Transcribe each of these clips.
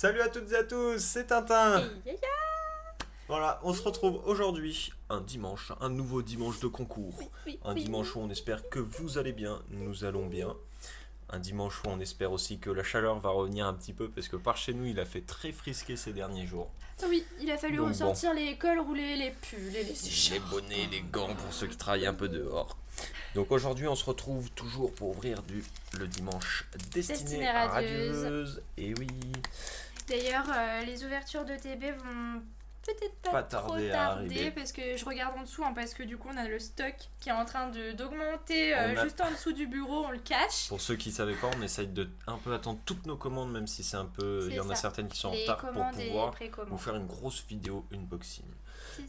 Salut à toutes et à tous, c'est Tintin. Et yaya. Voilà, on se retrouve aujourd'hui, un dimanche, un nouveau dimanche de concours. Oui, Un dimanche où on espère que vous allez bien, nous allons bien. Un dimanche où on espère aussi que la chaleur va revenir un petit peu, parce que par chez nous, il a fait très frisqué ces derniers jours. Oui, il a fallu Donc ressortir les cols roulés, les pulls et les Les écharpes. bonnets, les gants pour ceux qui travaillent un peu dehors. Donc aujourd'hui, on se retrouve toujours pour ouvrir le dimanche destiné Destiné à radieuse. radieuse. Et oui, D'ailleurs, les ouvertures de TB vont peut-être pas trop tarder à tarder arriver. parce que je regarde en dessous, parce que du coup on a le stock qui est en train d'augmenter On a- juste en dessous du bureau, on le cache. Pour ceux qui ne savaient pas, on essaye de un peu attendre toutes nos commandes, même si c'est un peu. C'est Il y en a ça. certaines qui sont en Les retard pour commandes et pouvoir vous précommandes. faire une grosse vidéo unboxing.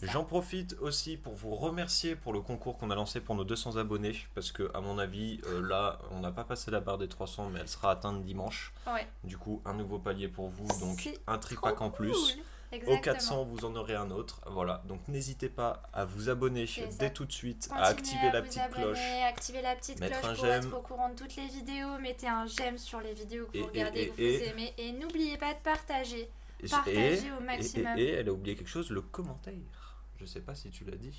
C'est ça. J'en profite aussi pour vous remercier pour le concours qu'on a lancé pour nos 200 abonnés, parce que à mon avis, là, on n'a pas passé la barre des 300, mais elle sera atteinte dimanche. Ouais. Du coup, un nouveau palier pour vous, donc C'est un tripack en plus. Cool. Au Exactement. 400, vous en aurez un autre. Voilà, donc n'hésitez pas à vous abonner C'est ça. dès tout de suite, à Continuez activer la vous petite abonner, cloche. activer la petite Mettre cloche un pour j'aime. être au courant de toutes les vidéos. Mettez un j'aime sur les vidéos que vous Et- regardez, et- que vous et- aimez. Et n'oubliez pas de partager. Et- Partagez au maximum. Et elle a oublié quelque chose, le commentaire. Je sais pas si tu l'as dit.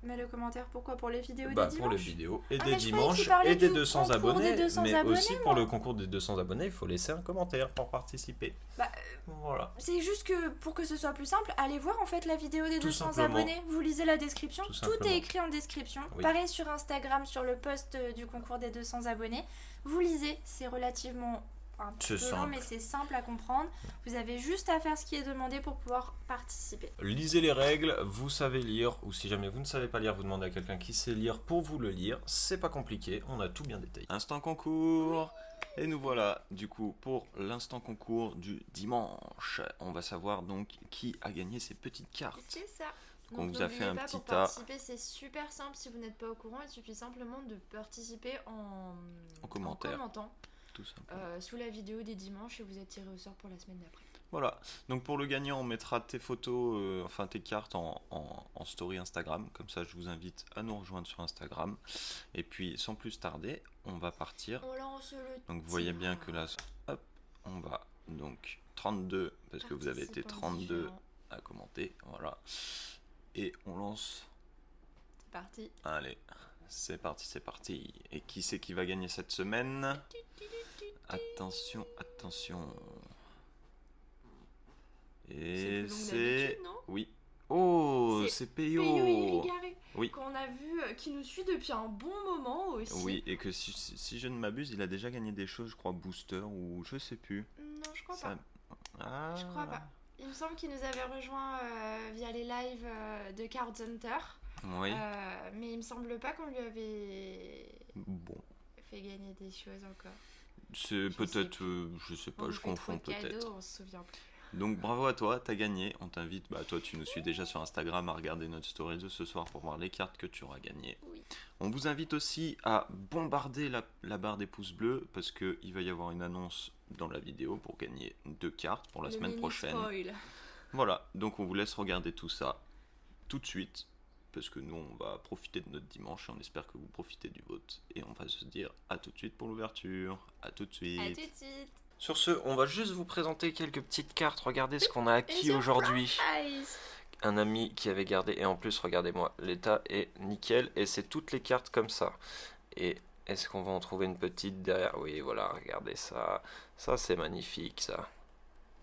Mais le commentaire, pourquoi? Pour les vidéos Bah des pour les dimanches? vidéos et Ah, des mais je croyais dimanches qu'il parlait et des du 200 concours abonnés. des 200 Mais abonnés, aussi moi. pour le concours des 200 abonnés, il faut laisser un commentaire pour participer. Bah, Voilà. c'est juste que pour que ce soit plus simple, allez voir en fait la vidéo des Tout 200 simplement. abonnés. Vous lisez la description. Tout Tout simplement. est écrit en description. Oui. Pareil sur Instagram, sur le post du concours des 200 abonnés. Vous lisez, c'est relativement un petit peu C'est long, simple. mais c'est simple à comprendre. Vous avez juste à faire ce qui est demandé pour pouvoir participer. Lisez les règles, vous savez lire, ou si jamais vous ne savez pas lire, vous demandez à quelqu'un qui sait lire pour vous le lire. C'est pas compliqué, on a tout bien détaillé. Instant concours. Et nous voilà, du coup, pour l'instant concours du dimanche. On va savoir donc qui a gagné ces petites cartes. C'est ça. Donc, on vous a fait un petit pour tas. participer, c'est super simple. Si vous n'êtes pas au courant, il suffit simplement de participer En commentaire. commentant Tout simplement. sous la vidéo des dimanches et vous êtes tiré au sort pour la semaine d'après. Voilà, donc pour le gagnant, on mettra tes photos, enfin tes cartes en story Instagram. Comme ça, je vous invite à nous rejoindre sur Instagram. Et puis, sans plus tarder, on va partir. On lance le Donc vous voyez bien que là, hop, on va donc 32, parce que vous avez été 32 à commenter, voilà. Et on lance, C'est parti. allez, c'est parti, c'est parti. Et qui c'est qui va gagner cette semaine? Attention, attention. Et c'est... non? Oui. Oh, C'est c'est Peyo Peyo. Irigaray, Oui. qu'on a vu, qui nous suit depuis un bon moment aussi. Oui, et que si je ne m'abuse, il a déjà gagné des choses, je crois, booster ou je sais plus. Non, je crois Ça- pas. Ah. Je crois pas. Il me semble qu'il nous avait rejoint via les lives de Card Hunter. Oui. Mais il me semble pas qu'on lui avait Bon. fait gagner des choses encore. C'est Je peut-être, sais je sais On pas, nous je fait trop confonds de cadeaux, peut-être. on se souvient plus. Donc bravo à toi, t'as gagné. On t'invite, bah toi tu nous suis déjà sur Instagram à regarder notre story de ce soir pour voir les cartes que tu auras gagnées. Oui. On vous invite aussi à bombarder la barre des pouces bleus parce qu'il va y avoir une annonce dans la vidéo pour gagner 2 cartes pour la Le semaine mini prochaine. spoil. Voilà, donc on vous laisse regarder tout ça tout de suite parce que nous on va profiter de notre dimanche et on espère que vous profitez du vote. Et on va se dire à tout de suite pour l'ouverture. À tout de suite. À tout de suite. Sur ce, on va juste vous présenter quelques petites cartes. Regardez ce qu'on a acquis surprise. aujourd'hui. Nice. Un ami qui avait gardé, et en plus, regardez-moi, l'état est nickel, et c'est toutes les cartes comme ça. Et est-ce qu'on va en trouver une petite derrière? Oui, voilà, regardez ça. Ça, c'est magnifique, ça.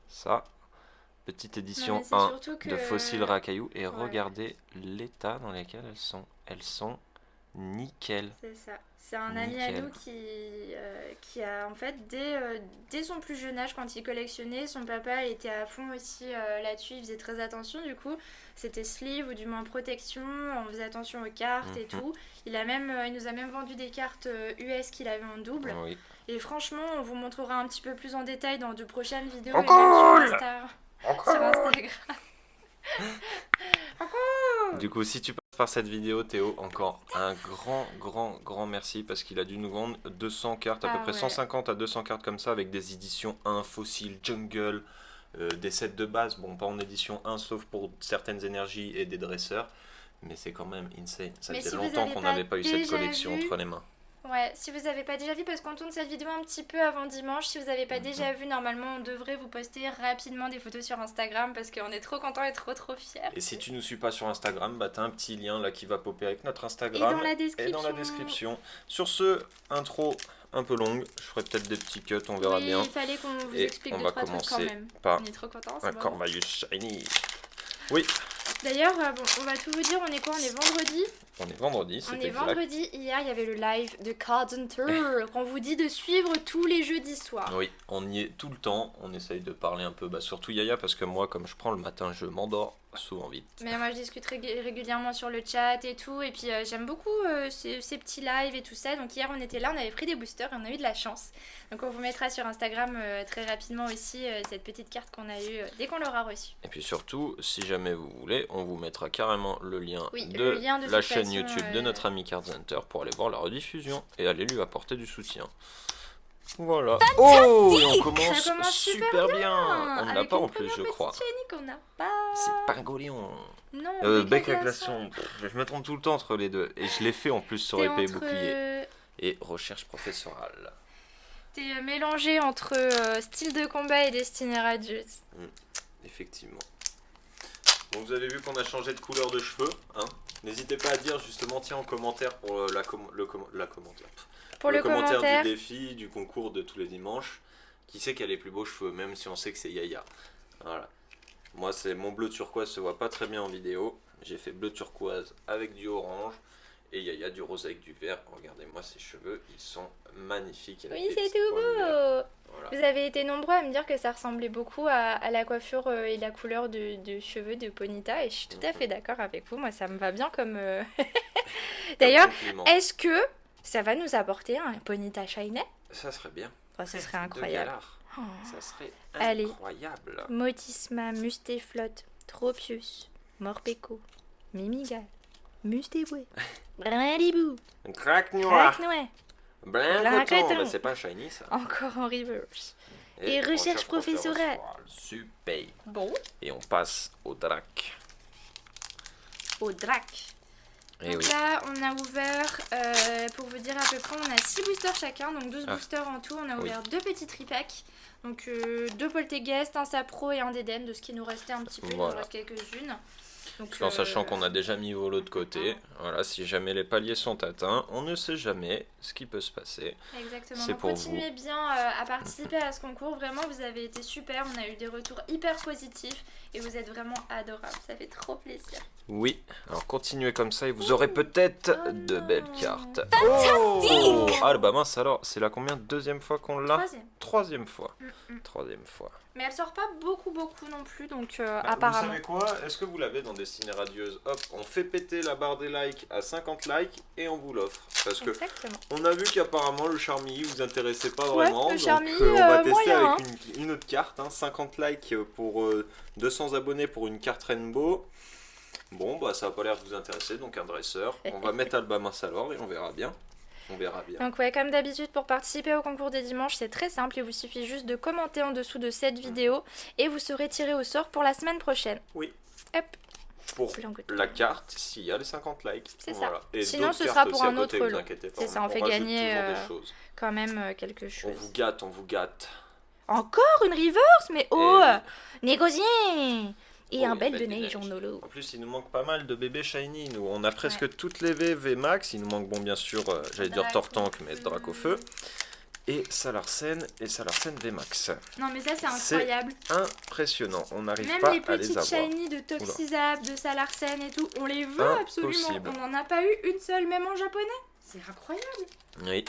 Ça, petite Non, édition mais c'est 1 surtout que- de Fossiles Racaillou. Et Ouais. regardez l'état dans lequel elles sont. Elles sont nickel. C'est ça. C'est un ami à Nickel. nous qui a en fait dès son plus jeune âge quand il collectionnait, son papa était à fond aussi là-dessus, il faisait très attention du coup. C'était sleeve ou du moins protection, on faisait attention aux cartes et Mhm. tout. Il nous a même vendu des cartes US qu'il avait en double. Oui. Et franchement, on vous montrera un petit peu plus en détail dans de prochaines vidéos En et même sur, cool sur Instagram. Du coup, si tu passes par cette vidéo, Théo, encore un grand merci parce qu'il a dû nous vendre 200 cartes, à peu Ah près ouais. 150 à 200 cartes comme ça, avec des éditions 1, Fossile, Jungle, des sets de base, bon pas en édition 1 sauf pour certaines énergies et des dresseurs, mais c'est quand même insane. Ça Mais faisait si vous longtemps avez qu'on pas n'avait pas eu cette déjà collection vu, entre les mains. Ouais, si vous n'avez pas déjà vu, parce qu'on tourne cette vidéo un petit peu avant dimanche, si vous n'avez pas déjà vu, normalement on devrait vous poster rapidement des photos sur Instagram parce qu'on est trop contents et trop fiers. Et si tu nous suis pas sur Instagram, bah t'as un petit lien là qui va popper avec notre Et Instagram dans la description. et dans la description. Sur ce, intro un peu longue, je ferai peut-être des petits cuts, on verra Oui, bien. il fallait qu'on vous Et explique on deux, va trois trucs quand commencer même. par On est trop contents, un c'est bon. Corvailleux Shiny. Oui, D'ailleurs, bon, on va tout vous dire, on est quoi? On est vendredi. on est vendredi, On c'est est exact. vendredi, hier il y avait le live de Card Hunter qu'on vous dit de suivre tous les jeudis soirs. Oui, on y est tout le temps, on essaye de parler un peu, bah surtout Yaya, parce que moi, comme je prends le matin, je m'endors souvent vite. Mais moi je discute régulièrement sur le chat et tout, et puis j'aime beaucoup ces petits lives et tout ça. Donc hier on était là, on avait pris des boosters et on a eu de la chance. Donc on vous mettra sur Instagram très rapidement aussi cette petite carte qu'on a eue dès qu'on l'aura reçue. Et puis surtout, si jamais vous voulez, on vous mettra carrément le lien, Oui, de, le lien de la toute chaîne façon, YouTube de notre ami Card Hunter pour aller voir la rediffusion et aller lui apporter du soutien. Voilà. Oh, et on commence, Ça commence super bien. On ne l'a Avec pas une en plus, je première crois. petite shiny qu'on n'a pas. C'est Pingolion. Non, Bec à glaçon. Je me trompe tout le temps entre les deux. Et je l'ai fait en plus sur T'es épée et entre, bouclier. Et recherche professorale. T'es mélangé entre style de combat et Destiny Radius. Effectivement. Donc vous avez vu qu'on a changé de couleur de cheveux. Hein. N'hésitez pas à dire justement, tiens, en commentaire pour le commentaire du défi, du concours de tous les dimanches. Qui sait qui a les plus beaux cheveux, même si on sait que c'est Yaya. Voilà. Moi, c'est mon bleu turquoise, se voit pas très bien en vidéo. J'ai fait bleu turquoise avec du orange. Et Yaya du rose avec du vert. Regardez-moi ces cheveux, ils sont magnifiques. Oui, c'est tout beau. Voilà. Vous avez été nombreux à me dire que ça ressemblait beaucoup à la coiffure et la couleur de cheveux de Ponyta. Et je suis tout à fait d'accord avec vous. Moi, ça me va bien comme... D'ailleurs, est-ce que ça va nous apporter un Ponyta Shiny? Ça serait bien. Oh, ça serait incroyable. Oh. Ça serait Allez. incroyable. Motisma, Mustéflotte, Tropius, Morpeko, Mimigal, Mustéboué, Brindibou, Craque-noir. Craque-Nouet, Blanc-coton. Bah, c'est pas shiny ça. encore en reverse. Et recherche professorale. Super. Bon. Et on passe au drac. Au drac. Et Donc oui. là, on a ouvert, pour vous dire à peu près, on a 6 boosters chacun, donc 12 boosters en tout. On a ouvert 2 petits tripacks, donc 2 Poltegeist, un Sapro et un Deden, de ce qui nous restait un petit peu, il nous reste quelques-unes. Donc, En sachant qu'on a déjà mis Volo de côté, voilà, si jamais les paliers sont atteints, on ne sait jamais ce qui peut se passer. Exactement, C'est donc pour continuez bien à participer à ce concours, vraiment vous avez été super, on a eu des retours hyper positifs et vous êtes vraiment adorables, ça fait trop plaisir. Oui, alors continuez comme ça et vous aurez peut-être de belles cartes. Fantastique. Ah bah mince alors, c'est la combien? Deuxième fois qu'on l'a? Troisième fois. Troisième fois. Mais elle sort pas beaucoup non plus, donc Bah, apparemment. vous savez quoi? Est-ce que vous l'avez dans Destinée Radieuse? Hop, on fait péter la barre des likes à 50 likes et on vous l'offre. Parce que on a vu qu'apparemment le Charmy vous intéressait pas vraiment. Le donc Charmy, on va tester moyen, avec une autre carte. 50 likes pour 200 abonnés pour une carte Rainbow. Bon, bah ça a pas l'air de vous intéresser, donc un dresseur. On va mettre Alba mince alors et on verra bien. On verra bien. Donc ouais, comme d'habitude, pour participer au concours des dimanches, c'est très simple. Il vous suffit juste de commenter en dessous de cette vidéo et vous serez tiré au sort pour la semaine prochaine. Oui. Hop. Pour la carte, s'il y a les 50 likes. C'est voilà. ça. Et sinon, ce sera pour un autre lot. C'est ça, on fait gagner quand même quelque chose. On vous gâte, on vous gâte. Encore une reverse? Mais oh, négocier. Et un belle de neige en holo. En plus, il nous manque pas mal de bébés shiny. Nous, on a presque toutes les V Max. Il nous manque, bon, bien sûr, j'allais dire Tortank, mais Drac au feu. Et Salarsen V Max. Non, mais ça, c'est incroyable. Impressionnant. On n'arrive pas à les avoir. Même les petites shiny de Toxizab, de Salarsen et tout, on les veut absolument. On n'en a pas eu une seule, même en japonais. C'est incroyable. Oui.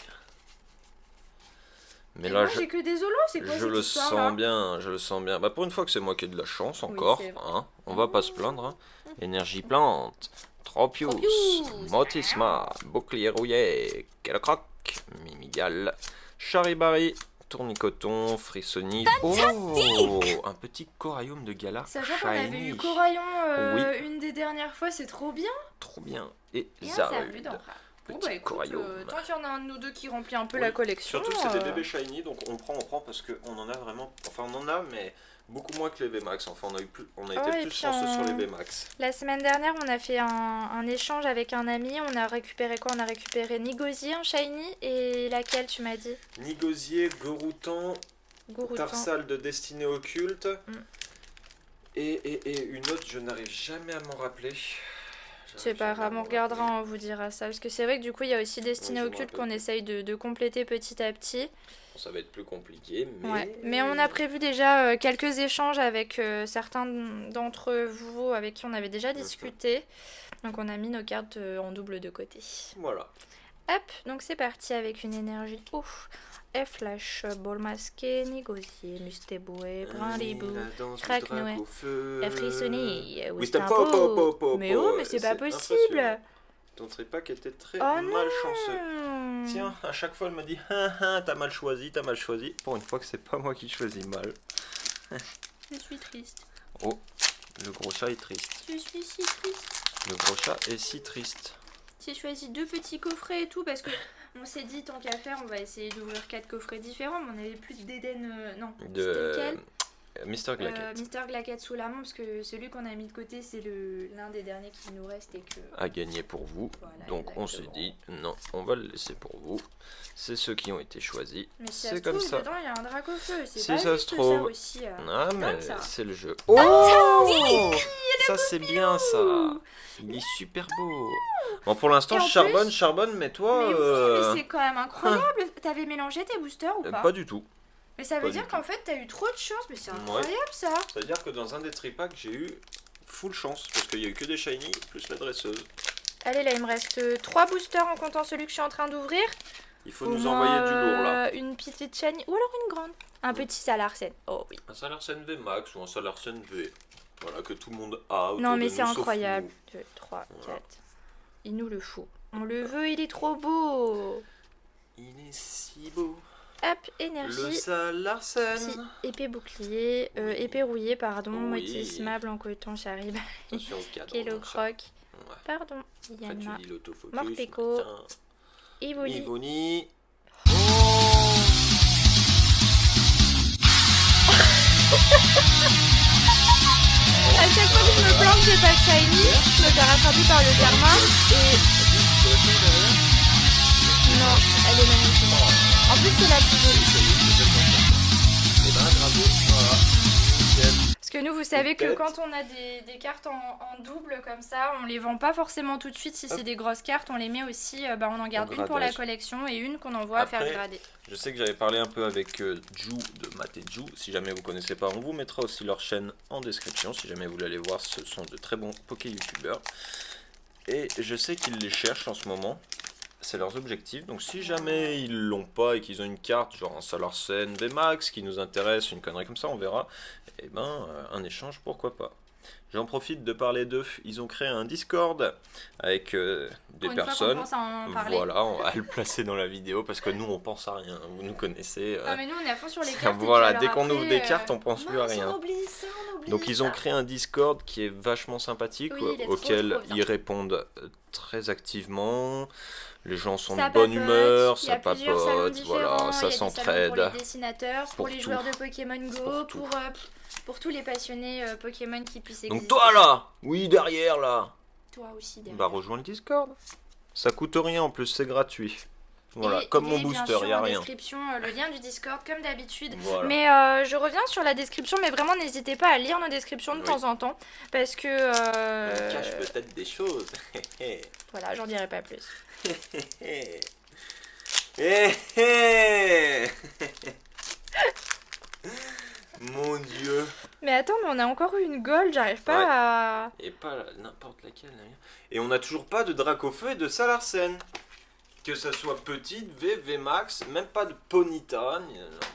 Mais et là, moi, j'ai que des holos, c'est quoi je le sens bien, je le sens bien. Bah pour une fois que c'est moi qui ai de la chance encore, hein, on va pas se plaindre. Hein. Énergie plante, Tropius, Motisma, Bouclier rouillé, Kelcroc, Mimigal, Charibari, Tournicoton, Frissonite. Oh, un petit coraillum de Galar. Sachant qu'on avait eu Coraillon une des dernières fois, c'est trop bien. Trop bien. Et Zarud. Bon bah écoute, tant qu'il y en a un de nous deux qui remplit un peu la collection. Surtout que c'est des bébés shiny, donc on prend parce qu'on en a vraiment... Enfin on en a, mais Beaucoup moins que les VMAX, enfin on a Ouais, été et plus puis chanceux sur les VMAX. La semaine dernière, on a fait un échange avec un ami. On a récupéré quoi? On a récupéré Nigosier en shiny. Et laquelle tu m'as dit? Nigosier, Goroutan, Gouroutan. Tarsal de Destinée Occulte. Mm. Et une autre, je n'arrive jamais à m'en rappeler. C'est pas grave, on regardera, on vous dira ça. Parce que c'est vrai que du coup, il y a aussi Destinée Oui, je me Occulte rappelle. qu'on essaye de compléter petit à petit. Ça va être plus compliqué, mais... Ouais. Mais on a prévu déjà quelques échanges avec certains d'entre vous avec qui on avait déjà discuté. Donc on a mis nos cartes en double de côté. Voilà. Hop, donc c'est parti avec une énergie. Ouf. Flash, Ball Masqué, Négocier, Mustéboué, Brindibou, Craque-Noé, Frissonné, Wistapo. Mais oh, mais c'est pas possible. Ton tripack était très Oh malchanceux. non. Tiens, à chaque fois elle me dit t'as mal choisi, t'as mal choisi. Pour une fois que c'est pas moi qui choisis mal. Je suis triste. Oh, le gros chat est triste. Je suis si triste. Le gros chat est si triste. J'ai choisi 2 petits coffrets et tout parce que on s'est dit tant qu'à faire on va essayer d'ouvrir 4 coffrets différents mais on avait plus d'Eden non c'était lequel Mister Glacket. Mister Glacket sous la main parce que celui qu'on a mis de côté c'est l'un des derniers qui nous reste et que À gagner pour vous. Voilà, Donc on s'est dit non, on va le laisser pour vous. C'est ceux qui ont été choisis. mais si C'est comme ça. dedans il y a un Dracofeu c'est Si pas ça juste se trouve. ça aussi Ah mais dingue, ça. c'est le jeu. Oh, ça c'est bien ça. Il est super beau. Bon pour l'instant Et en charbonne mais toi mais oui mais c'est quand même incroyable t'avais mélangé tes boosters ou pas pas du tout. mais ça pas veut du dire tout. qu'en fait t'as eu trop de chance mais c'est Ouais. incroyable ça C'est-à-dire que dans un des tripacks j'ai eu full chance parce qu'il y a eu que des shiny plus la dresseuse. allez là il me reste 3 boosters en comptant celui que je suis en train d'ouvrir. Il faut Au nous moins, envoyer du lourd là. Une petite shiny ou alors une grande. Un petit Salarsen. Oh oui. Un Salarsen V Max ou un Salarsen V. Voilà que tout le monde a. autour Non mais de c'est nous, sauf incroyable. nous. 2, 3, Voilà. 4. Il nous le faut. On le veut, il est trop beau. Il est si beau. Hop, Le énergie. Salarsen. Petit épée bouclier. Oui. Épée rouillée, pardon. Oui. Moitié en coton, j'arrive. Attention au cadre. Kélo mon chat. croc. Ouais. Pardon. En fait, Yanma. tu dis l'autofocus. Morpeko. Tiens. Ivoli. Ivoni. À chaque fois que je me plante, j'ai pas de shiny. Je me fais rattraper par le karma. Et non, elle est magnifique. En plus, c'est la plus jolie. Et ben bravo. Voilà. Nickel. Parce que nous, vous savez que Peut-être. quand on a des cartes en double comme ça, on les vend pas forcément tout de suite. Si c'est des grosses cartes, on les met aussi, on en garde En une pour la gradage. collection et une qu'on envoie à faire Après, grader. Je sais que j'avais parlé un peu avec Ju de Matt et Ju. Si jamais vous connaissez pas, on vous mettra aussi leur chaîne en description. Si jamais vous voulez aller voir, ce sont de très bons poké youtubeurs. Et je sais qu'ils les cherchent en ce moment. C'est leurs objectifs. Donc si jamais ils l'ont pas et qu'ils ont une carte, genre un Salarsen VMAX qui nous intéresse, une connerie comme ça, on verra. Et ben, un échange, pourquoi pas. J'en profite de parler d'eux. Ils ont créé un Discord avec des Pour une fois qu'on personnes. pense à en parler. Voilà, on va le placer dans la vidéo parce que nous on pense à rien. Vous nous connaissez. Ah mais nous, on est à fond sur les cartes. et Voilà, puis dès alors qu'on après, ouvre des cartes, on pense plus à mince, rien. On oublie ça, on oublie Donc ils ont ça. créé un Discord qui est vachement sympathique, Oui, il est trop, auquel trop bien. ils répondent très activement. Les gens sont Ça de bonne papote, humeur, il y a ça plusieurs salons papote, différents, voilà, il y a ça des salons s'entraide. pour les dessinateurs, pour Pour les tout. joueurs de Pokémon Go, Pour tout. pour tous les passionnés Pokémon qui puissent exister. Donc toi là, oui derrière là, Toi aussi derrière. bah rejoins le Discord. Ça coûte rien en plus, c'est gratuit. Voilà, Et comme il mon est bien booster, sûr il y a en rien. description le lien du Discord comme d'habitude. Voilà. Mais je reviens sur la description, mais vraiment n'hésitez pas à lire nos descriptions de Oui. temps en temps parce que On cache peut-être des choses. voilà, j'en dirai pas plus. Mon dieu. Mais attends, mais on a encore eu une gold, j'arrive pas Ouais. à. Et pas n'importe laquelle. Et on n'a toujours pas de Dracofeu et de Salarsen. Que ça soit petite, V Max, même pas de Ponyta.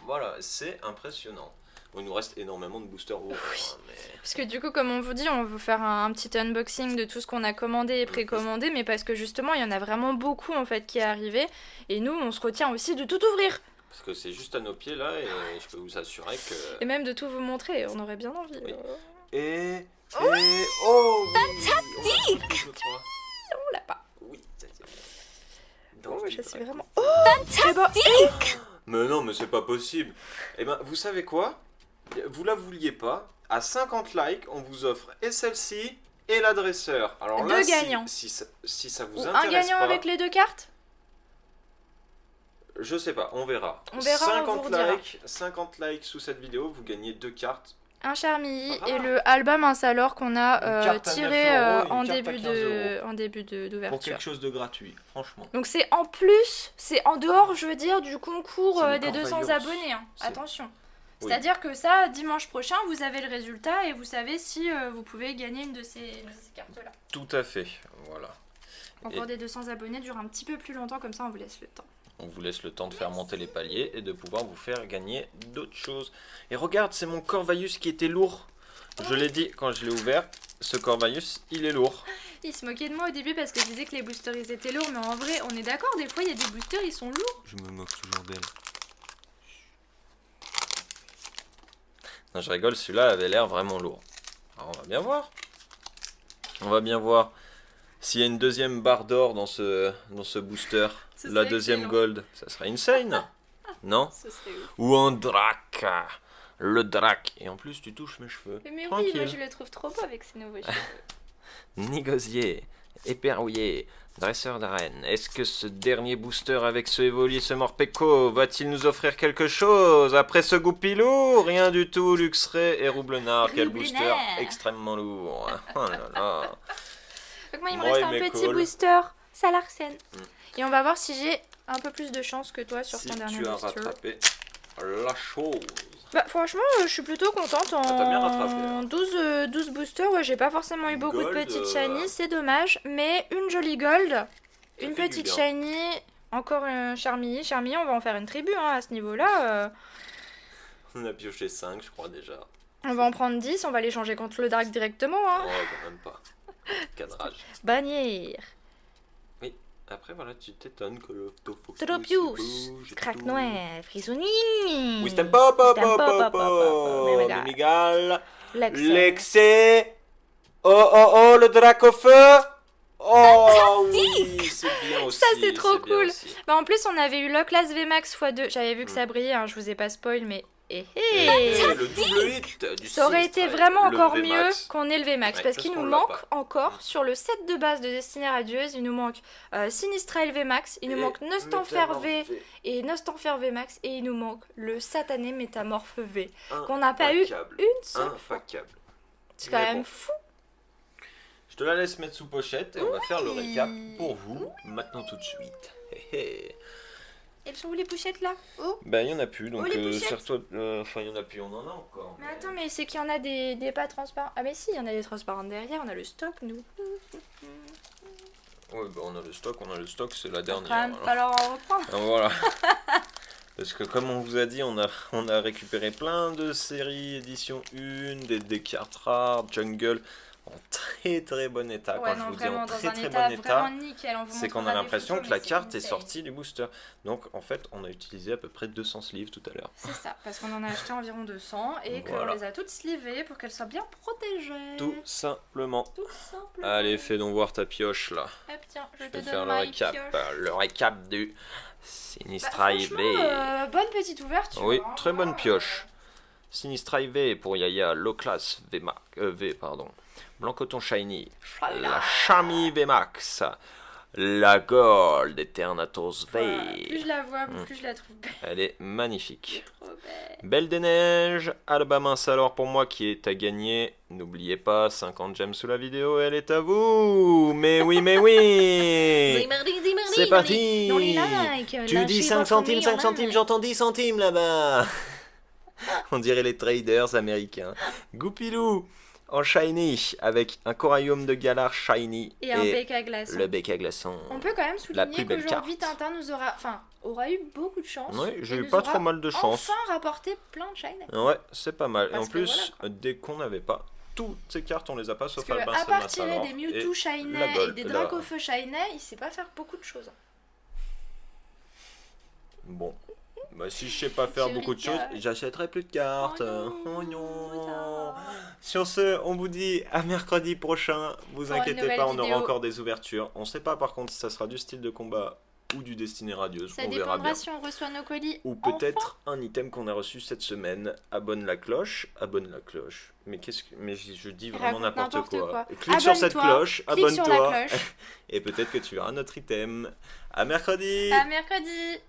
Voilà, c'est impressionnant. Bon, il nous reste énormément de boosters rouges. hein, mais... Parce que du coup, comme on vous dit, on veut faire un petit unboxing de tout ce qu'on a commandé et précommandé, mais parce que justement, il y en a vraiment beaucoup en fait qui est arrivé, et nous, on se retient aussi de tout ouvrir, Parce que c'est juste à nos pieds là, et je peux vous assurer que... et même de tout vous montrer, on aurait bien envie. Oui. Oh oui, Fantastique. je crois. On l'a pas. Oui, ça, c'est Oh, dans je le suis Dracofeu. vraiment... Fantastique. Mais non, mais c'est pas possible. Eh ben, vous savez quoi? Vous la vouliez pas. À 50 likes, on vous offre et celle-ci et l'adresseur. Alors là, Deux gagnants. si ça vous Ou un intéresse gagnant pas, avec les 2 cartes? je sais pas, on verra. On verra, on vous redira. 50 likes sous cette vidéo, vous gagnez 2 cartes. Un Charmilly Ah. et le album Insalore qu'on Une a carte à tiré 9 euros et une en carte à début 15 d'ouverture. Pour quelque chose de gratuit, franchement. Donc c'est en plus, c'est en dehors, je veux dire, du concours C'est le des 200 Corvaillons. abonnés. Hein. C'est- Attention. Oui. C'est-à-dire que ça, dimanche prochain, vous avez le résultat et vous savez si vous pouvez gagner une de ces cartes-là. Tout à fait, voilà. Encore des 200 abonnés dure un petit peu plus longtemps, comme ça on vous laisse le temps. On vous laisse le temps de faire monter les paliers et de pouvoir vous faire gagner d'autres choses. Et regarde, c'est mon Corvallis qui était lourd. Je l'ai dit quand je l'ai ouvert, ce Corvallis, il est lourd. Il se moquait de moi au début parce que je disais que les boosters ils étaient lourds, mais en vrai, on est d'accord, des fois il y a des boosters ils sont lourds. Je me moque toujours d'elle. Non, je rigole, celui-là avait l'air vraiment lourd. Alors, on va bien voir. On va bien voir s'il y a une deuxième barre d'or dans ce booster. Ce La serait deuxième excellent. gold. Ça serait insane. Non? Ce serait ouf. Ou un drac. Le drac. Et en plus, tu touches mes cheveux. Mais oui, Tranquille. moi je le trouve trop beau avec ses nouveaux cheveux. Négocier, éperrouillé, dresseur d'arène. Est-ce que ce dernier booster avec ce Evoli, ce Morpeko, va-t-il nous offrir quelque chose? Après ce Goupilou, rien du tout, Luxray et Roublenard. Quel booster Roublenard. extrêmement lourd. Oh là là. Donc moi il me Moi reste et un mes petit calls. booster, ça Larsen. Et on va voir si j'ai un peu plus de chance que toi sur Si ton dernier tu as booster. rattrapé la chose. Bah franchement, je suis plutôt contente en t'as bien rattrapé, hein. 12 boosters. Ouais, j'ai pas forcément eu beaucoup Gold, de petites shiny, c'est dommage. Mais une jolie gold, une fait du petite bien. shiny, encore un Charmilly. Charmilly, on va en faire une tribu hein, à ce niveau-là. On a pioché 5, je crois déjà. On va en prendre 10, on va les changer contre le drac directement. Hein. Oh, quand même pas. Cadrage. Bannière, Après, voilà, tu t'étonnes que l'autofocus Tropius, bouge et crack tout. noir, frisonini. Wisdom pop, pop, Wisdom pop, pop, pop, pop, Mimigal. Mimigal. Lexer. Lexé. Oh, oh, oh, le drac au feu. Oh, oui, c'est bien aussi. Ça, c'est trop bien cool. aussi. Bah en plus on avait eu Loclas VMAX x2, j'avais vu que ça brillait, hein, je vous ai pas spoil mais Et le double hit du ça aurait été Sinistray, vraiment le encore VMAX. mieux qu'on ait le VMAX Ouais, parce parce qu'il qu'on nous l'a manque pas. encore sur le set de base de Destinée Radieuse, il nous manque Sinistray VMAX, il nous Et manque Nostanfer V Métamorphé. et Nostanfer VMAX et il nous manque le satané Métamorphe V qu'on n'a pas eu Impeccable. une seule fois. Impeccable. C'est quand Mais même bon. fou. Je te la laisse mettre sous pochette et on va faire le récap pour vous maintenant tout de suite. Hé hé. Elles sont où les pochettes là? Oh. Ben, il y en a plus, donc Oh, les pochettes. serre-toi. Enfin, il y en a plus, on en a encore. Mais attends, mais c'est qu'il y en a des pas transparents. Ah mais si, il y en a des transparentes derrière, on a le stock nous. Ouais, ben, on a le stock, c'est la Il va dernière. quand même alors. falloir en reprendre. Ah, voilà. Parce que comme on vous a dit, on a récupéré plein de séries, édition 1, des cartes rares, jungle, en très très bon état. Ouais, Quand non, je vous dis vraiment en dans très un très état bon état, vraiment nickel. On vous c'est qu'on a montrera des l'impression photos, que la mais carte c'est est insane. sortie du booster. Donc en fait, on a utilisé à peu près 200 sleeves tout à l'heure. C'est ça, parce qu'on en a acheté environ 200 et qu'on Voilà. les a toutes slivées pour qu'elles soient bien protégées. Tout simplement. Tout simplement. Allez, fais donc voir ta pioche là. Hop, tiens, je Je te vais donne faire ma le récap. pioche. Le récap du Bah, Sinistra IV. franchement, bonne petite ouverture. Oui, hein. très bonne pioche. Sinistra IV pour Yaya, Loclas V, pardon. Blancoton Shiny, la Chami VMAX, la Gold Eternatus V. Voilà, plus je la vois, plus je la trouve belle. Elle est magnifique. Trop belle. Belle des neiges, Alabama alors pour moi qui est à gagner. N'oubliez pas, 50 gemmes sous la vidéo, elle est à vous. Mais oui, mais oui. C'est parti. Dans les likes, Tu dis 5 centimes, 5 centimes, j'entends 10 centimes là-bas. On dirait les traders américains. Goupilou en shiny avec un corail de galar shiny Et un bec à glaçons. le bec à glaçons. On peut quand même La souligner plus belle qu'aujourd'hui carte. Tintin nous aura eu beaucoup de chance. Oui, j'ai et eu nous pas aura trop mal de chance. Enfin rapporté plein de shiny. Ouais, c'est pas mal. Et Parce en que plus, voilà, dès qu'on n'avait pas toutes ces cartes, on les a pas sauf Parce que Albin à part Salmas tirer alors. des Mewtwo Et shiny la et Gold, des la- Dracofeu shiny, il sait pas faire beaucoup de choses. Bon. Bah, si je sais pas faire Je beaucoup de choses, rigole. j'achèterai plus de cartes. Oh non. ça. Sur ce, on vous dit à mercredi prochain. Vous Pour une inquiétez nouvelle pas, on aura vidéo. encore des ouvertures. On sait pas par contre si ça sera du style de combat ou du Destiné Radieuse. Ça On verra dépendra bien. si on reçoit nos colis. Ou peut-être un item qu'on a reçu cette semaine. Abonne la cloche. Mais je dis vraiment Raconte n'importe n'importe quoi. quoi. Clique sur cette Abonne-toi, cloche, clique sur la abonne-toi. cloche. Et peut-être que tu verras notre item. À mercredi. À mercredi.